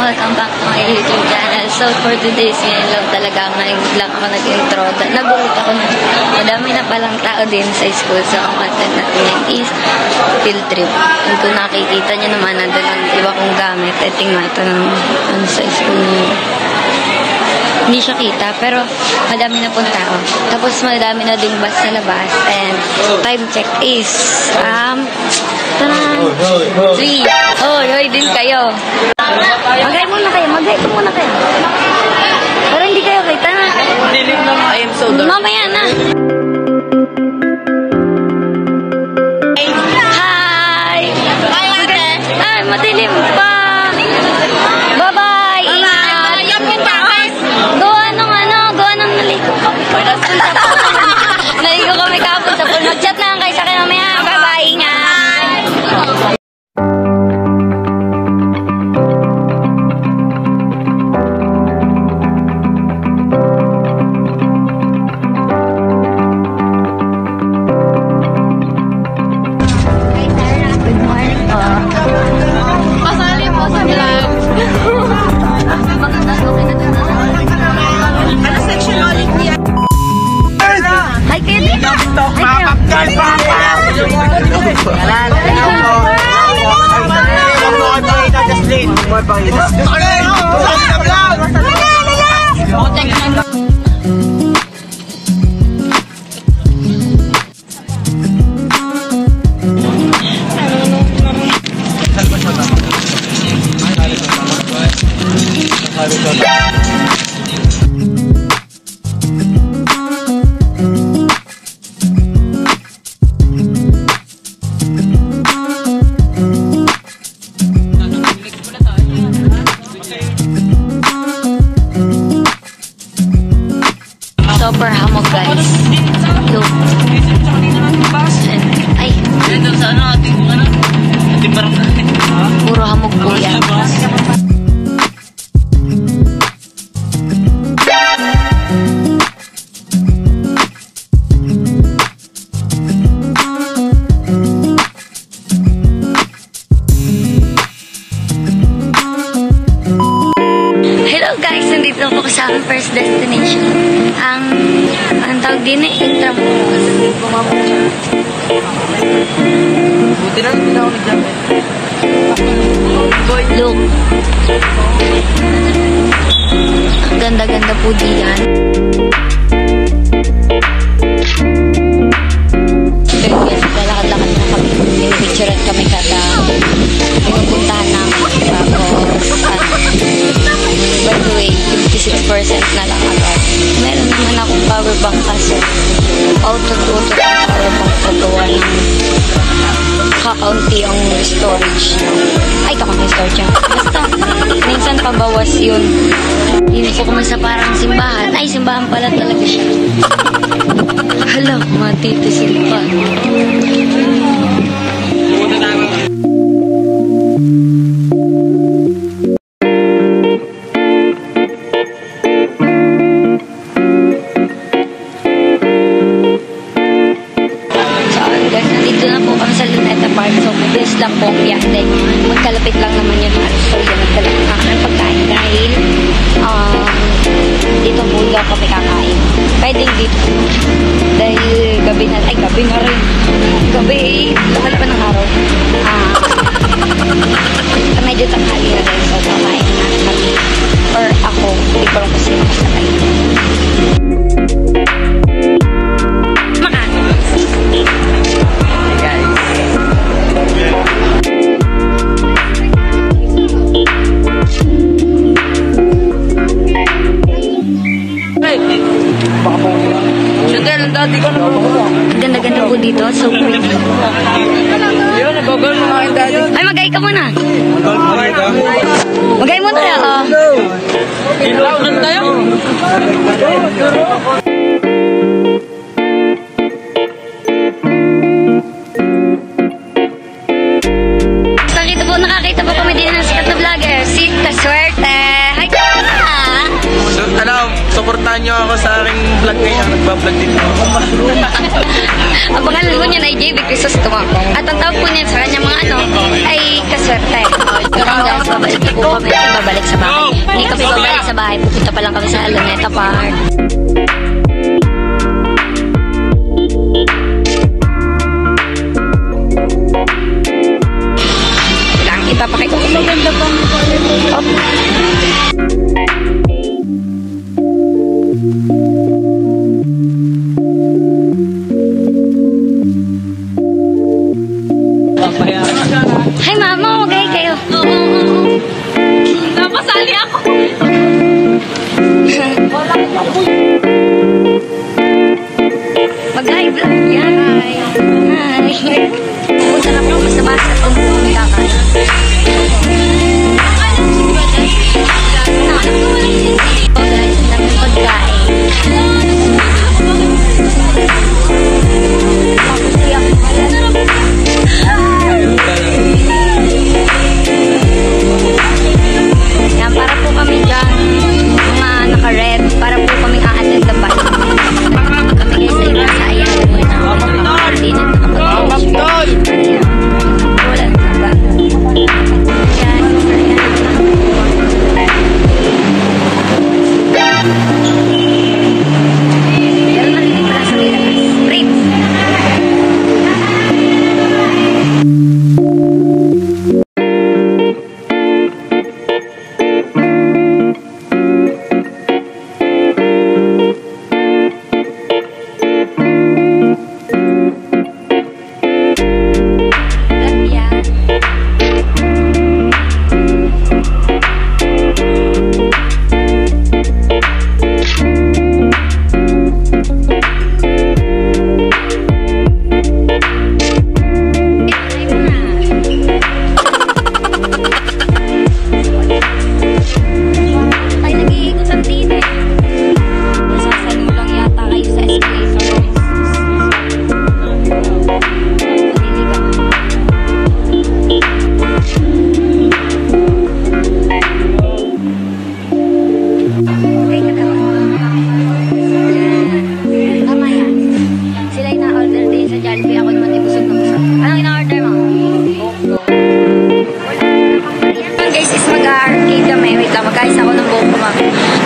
welcome back to my YouTube channel. So for today's ngayon lang talaga, ngayon lang ako nag-intro. Nagulat ako na madami na palang tao din sa school. So ang content natin ngayon is field trip. And kung nakikita nyo naman, nandun ang iba kong gamit. I think ito ng sa school nyo. Hindi siya kita, pero madami na pong tao. Tapos madami na ding bus sa labas. And time check is 3. Hoy din kayo. Magay muna kayo. Pero hindi kayo kita na. Dilim na mga so dark. Mamaya na. Hi! Ay, madilim pa. Bye-bye! Gawa ng naligo kami. Naligo kami kapon sa pool. Mag-chat lang kayo sa akin mamaya. Bye-bye! Ingat! Super hamog guys. Look. Ay. Puro hamog po yan. Hello guys, nandito po sa aming first destination. Ang tawag din eh, Intramuros. Buti na hindi na ako nag-jacket. Look. Ang ganda-ganda po diyan. Pero yes, lalakad-lakad na kami. Pinipicturean kami kada pinupuntahan namin. By the way, 56% na lang agad. Meron naman akong power bank kasi auto-tutor ang power bank pagawa ng kakaunti ang storage. Ay, kakaunti storage yan. Basta, minsan pabawas yun. Hindi ko kami sa parang simbahan. Ay, simbahan pala talaga siya. Hala, matitisil pa. Lang po yan. Magkalapit lang naman yun. So, yun, nagkalapit na kami pagkain dahil dito mula kami kakain. Pwede dito. Dahil gabi na rin. Gabi, lahat pa ng araw. Medyo tanghali na rin. So, kakain na kami. Or ako, hindi ko lang kasi makasakay. Ganda-ganda po dito. So pretty. Yun, nagagol mo nga yung daddy. Ay, magay ka muna. Magay muna kaya. Inuunan tayo. Nakakita po kami din ng sikat na vlogger. Si Kaswerte. Hi ka! So, supportahan nyo ako sa aking vlog ngayon. Nagbablog din ako. Ang pangalan po niya ay JB Crisostomo. At ang tawag po niya sa kanya mga ay Kaswerte. So guys, babalik po po kami babalik sa bahay. Hindi kami babalik sa bahay. Pupunta pa lang kami sa Luneta Park. Ipapakita ko. Maganda pa ang Hi, mama. Okay kayo. Napasali ako. Mag-hi vlog yan. Hi. Punta na po sa basa kung kakain. Yan, para po kami dyan, mga naka-red, para po kami a-attend the bus. Kami guys sa iba sa ayan, hindi na nakapag-watch. Wala na ba? Yan, pero narinig pa lang sa mga Brave!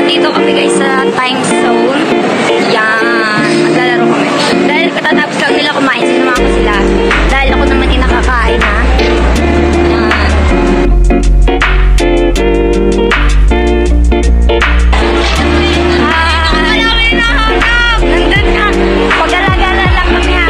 Nandito kami guys sa time zone. Yan. Maglalaro kami. Dahil katatapos lang nila kumain, sinama ko sila. Dahil ako naman inakakain na. Yan. Hi! Nandun ka. Pag-alagala lang kami ha.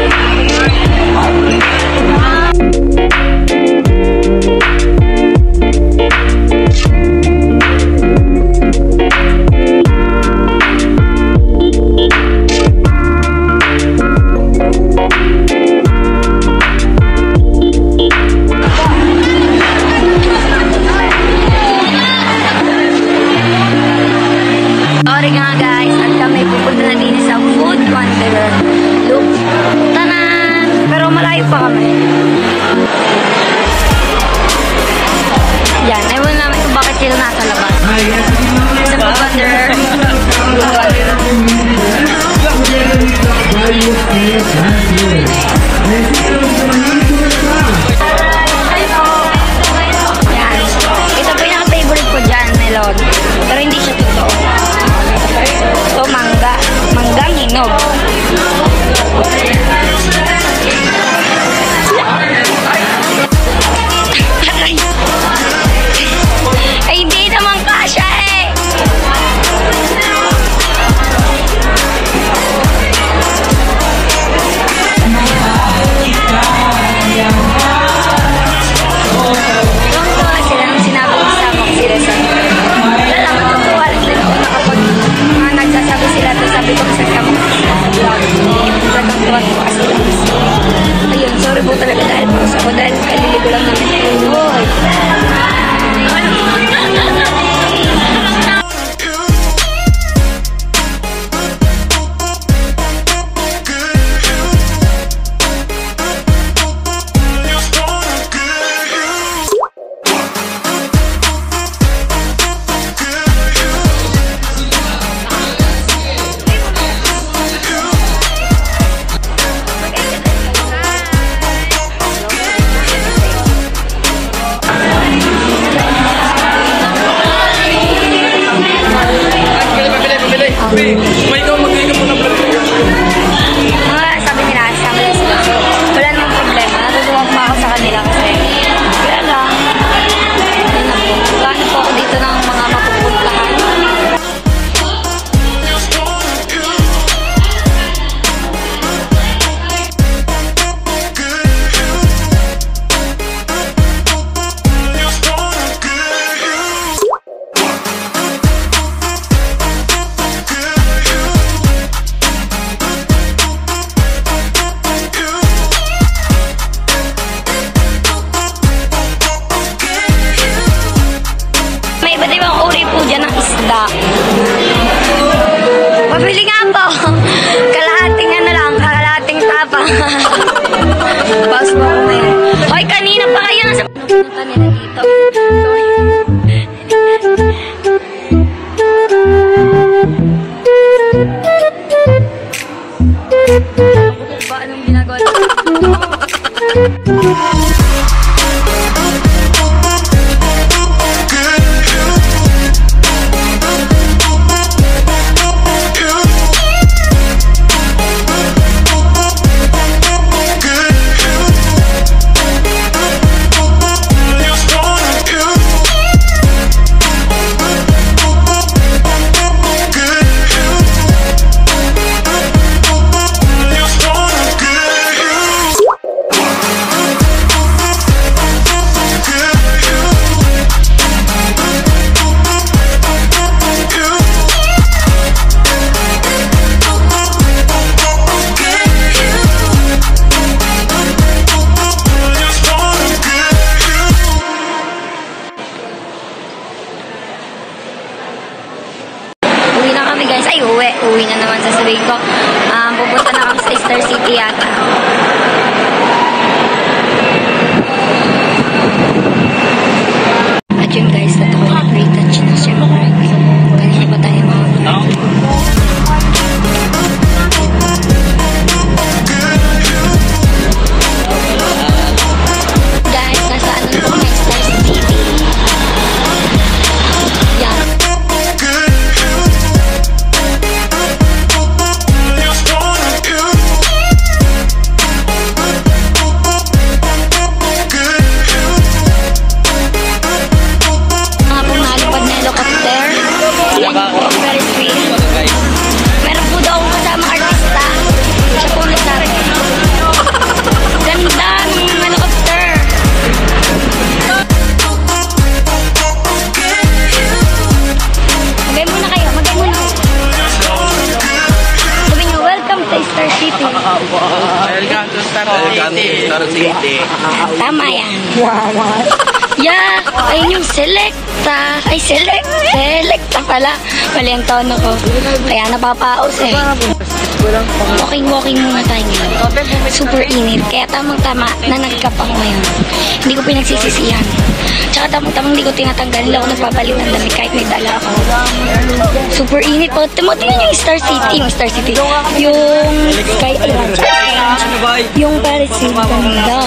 Sorry nga guys, at kami pupunta na din sa Food Wanderer Loop. Tanan! Pero malayo pa kami. Yan, ewan namin kung bakit sila nasa labas. Sa Food Wanderer. Yan. Ito po yung favorite ko dyan, melon. Pero hindi siya totoo. Ito, mangga. Manggang hinog. Ay, hindi naman kasya eh. iba't ibang uri po dyan ng isda. Mabili nga po. Kalahating ano lang, kalahating tapa. Pause mo ko ngayon. Hoy, kanina pa kayo nasa pupunta nila dito. Ako ba anong ginagawa nila? Uwi na naman sasabihin ko. Pupunta na kami sa Star City yata. At yun guys, nato ko yung retouch na siyempre. Kanina pa tayo mga guys, nasa ano po may Star City. Yan. Meron po daw akong kasama artista. Siya po nagsabi. Ganda ng helicopter. Magay muna kayo. Magay muna. Sabi nyo, welcome to Star City. Welcome to Star City. Tama yan. Yeah, ayun yung Selecta. Ay, Selecta pala. Mali ang tono ko. Kaya napapaos eh. Walking muna tayo ngayon. Super init. Kaya tamang-tama na nagkap ako ngayon. Hindi ko pinagsisisihan. Tsaka tamang-tamang hindi ko tinatanggal. Hindi ako nagpapalit ng damit kahit may dala ako. Super init po. Tingnan yung Star City. Yung Star City. Yung Sky Island. Yung Paris City. Ganda.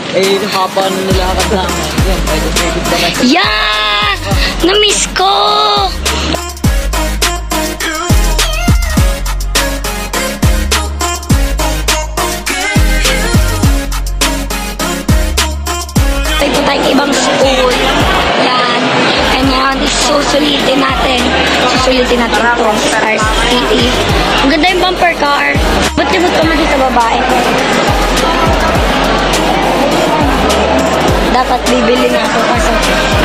Eh, haba na nilakad namin. Yan, pwede ba na. Yeah! Na-miss ko! Ito tayo ibang school. Yan. And yan, susulitin natin. Susulitin natin itong Star City. Ang ganda yung bumper car. Ba't-libot ka mo dito babae? Dapat bibili na ako kasi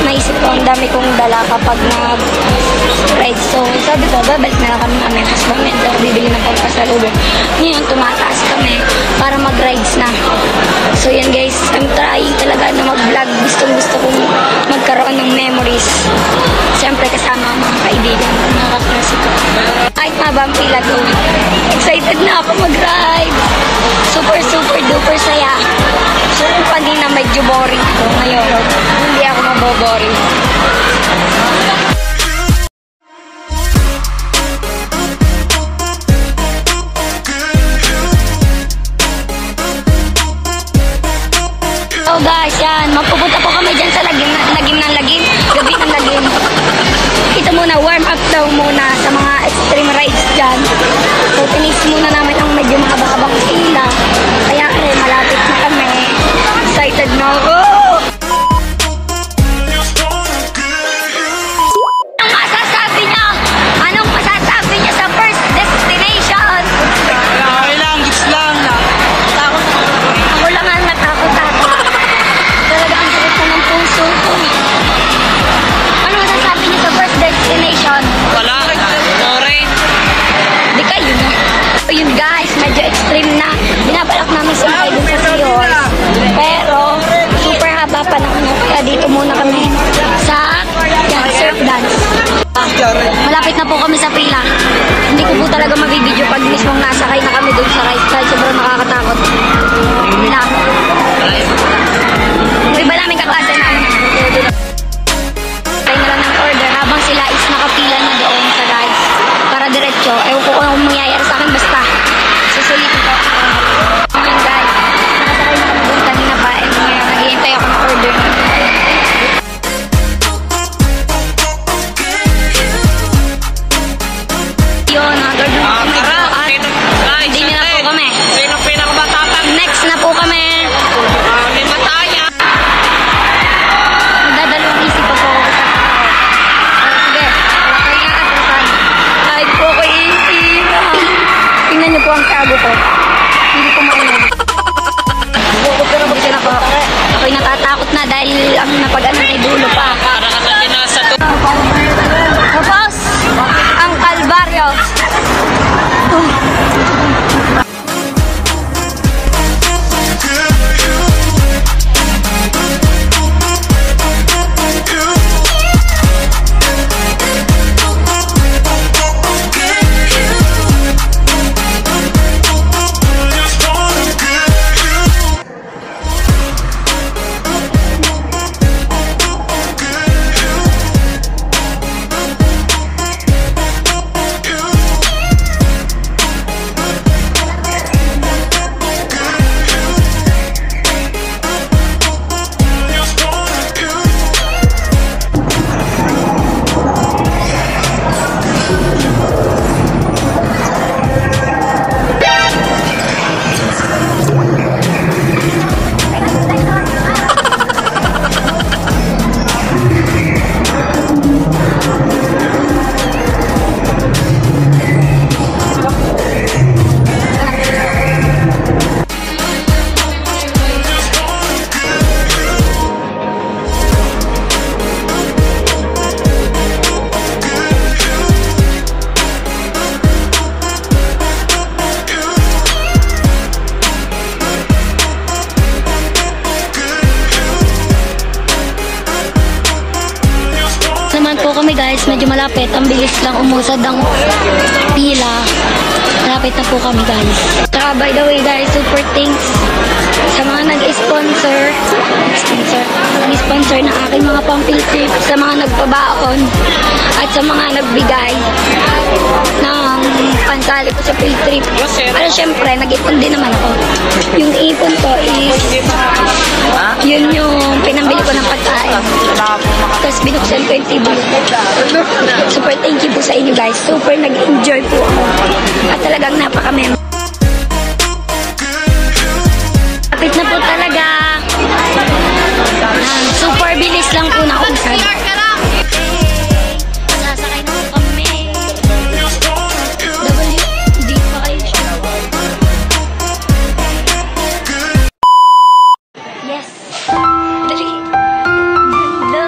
naisip ko ang dami kong dala kapag nag-ride. So, sabi ko, babalik na lang kami namin. Husband and dog, bibili na pang pasalubong. Ngayon, tumataas kami para mag-rides na. So, yan guys, I'm trying talaga na mag-vlog. Gusto kong magkaroon ng memories. Siyempre, kasama ang mga kaibigan, mga kaklase ko. Kahit mabang pila doon. Excited na ako mag-ride. Super duper saya. So, kung kanina medyo boring ako ngayon, hindi ako maboboring. So guys, yan, mapupunta po kami dyan sa Lagim po kami sa pila. Hindi ko po talaga mabibideo pag mismong nasakay na kami doon sa ride dahil sobrang nakakatakot. Na. Yung iba namin kaklase na. Tayo na lang ng order habang sila is nakapila na doon sa rides para diretso. Ewan ko kung anong mangyayari sa akin basta. Susulitin ko. Ngayon guys, nakasakay na kami doon kanina pa and ngayon naghihintay ako ng order. Yun, order na po kami at hindi na po kami. Sino pinakamatapang? Next na po kami. May mataya. Magdadalawang isip pa po ako sa sige, wala kayo nga atrasan. Kahit po ko isip. Tingnan niyo po ang tago ko. Hindi ko mainag. Bukod ako. Ako'y natatakot na dahil ang napag-ano ay dulo pa. Para ka na dinasa to. Tapos, ang Kalbaryo. Naman po kami guys, medyo malapit. Ang bilis lang umusad ang pila. Malapit na po kami guys. Saka by the way guys, super thanks sa mga nag-sponsor ng aking mga pang-field trip, sa mga nagpabaon at sa mga nagbigay ng pansali ko sa field trip. Pero syempre, nag-ipon din naman ako. Yung ipon ko is yun yung pinambili ko ng pagkain. Tapos binuksan ko yung TV. Super thank you po sa inyo guys. Super nag-enjoy po ako. At talagang napaka-memorable. Kapit na po talaga. Super bilis lang po na usad. Sasakay na po kami. Di pa kayo siya. Yes. Dali. Ganda.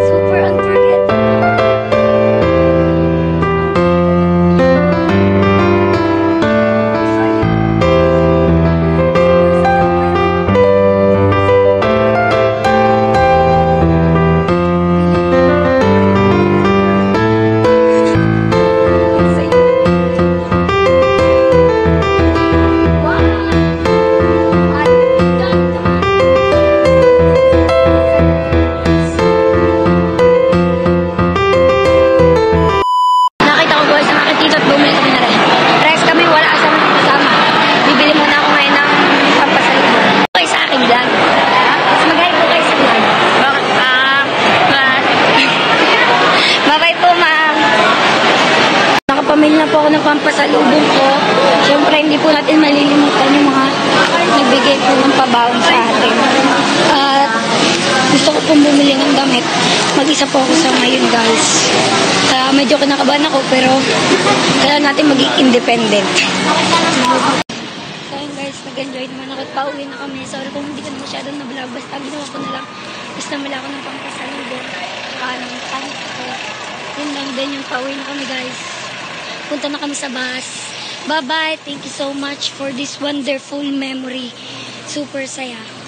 Super unforgettable. Nakita ko guys, nakakita at bumili kami na rin. Rest kami, wala kasama kasama. Bibili muna ako ngayon ng pampasalubong. Okay sa aking vlog. Mag-hi po kayo sa vlog. Bakit? Bye-bye po, ma'am. Nakapamili na po ako ng pampasalubong ko. Siyempre, hindi po natin malilimutan yung mga nagbigay po ng pabaon sa atin. At gusto ko pong bumili ng damit. Mag-isa po ako sa ngayon, guys. Medyo kinakabahan ako, pero kailangan natin maging independent. So yun guys, nag-enjoy naman ako at pauwi na kami. Sorry kung hindi ko na masyadong na-vlog. Basta ginawa ko na lang. Basta namala ako ng pampasalubong. Ng pants ko. Yun lang din yung pauwi na kami guys. Punta na kami sa bus. Bye-bye. Thank you so much for this wonderful memory. Super saya.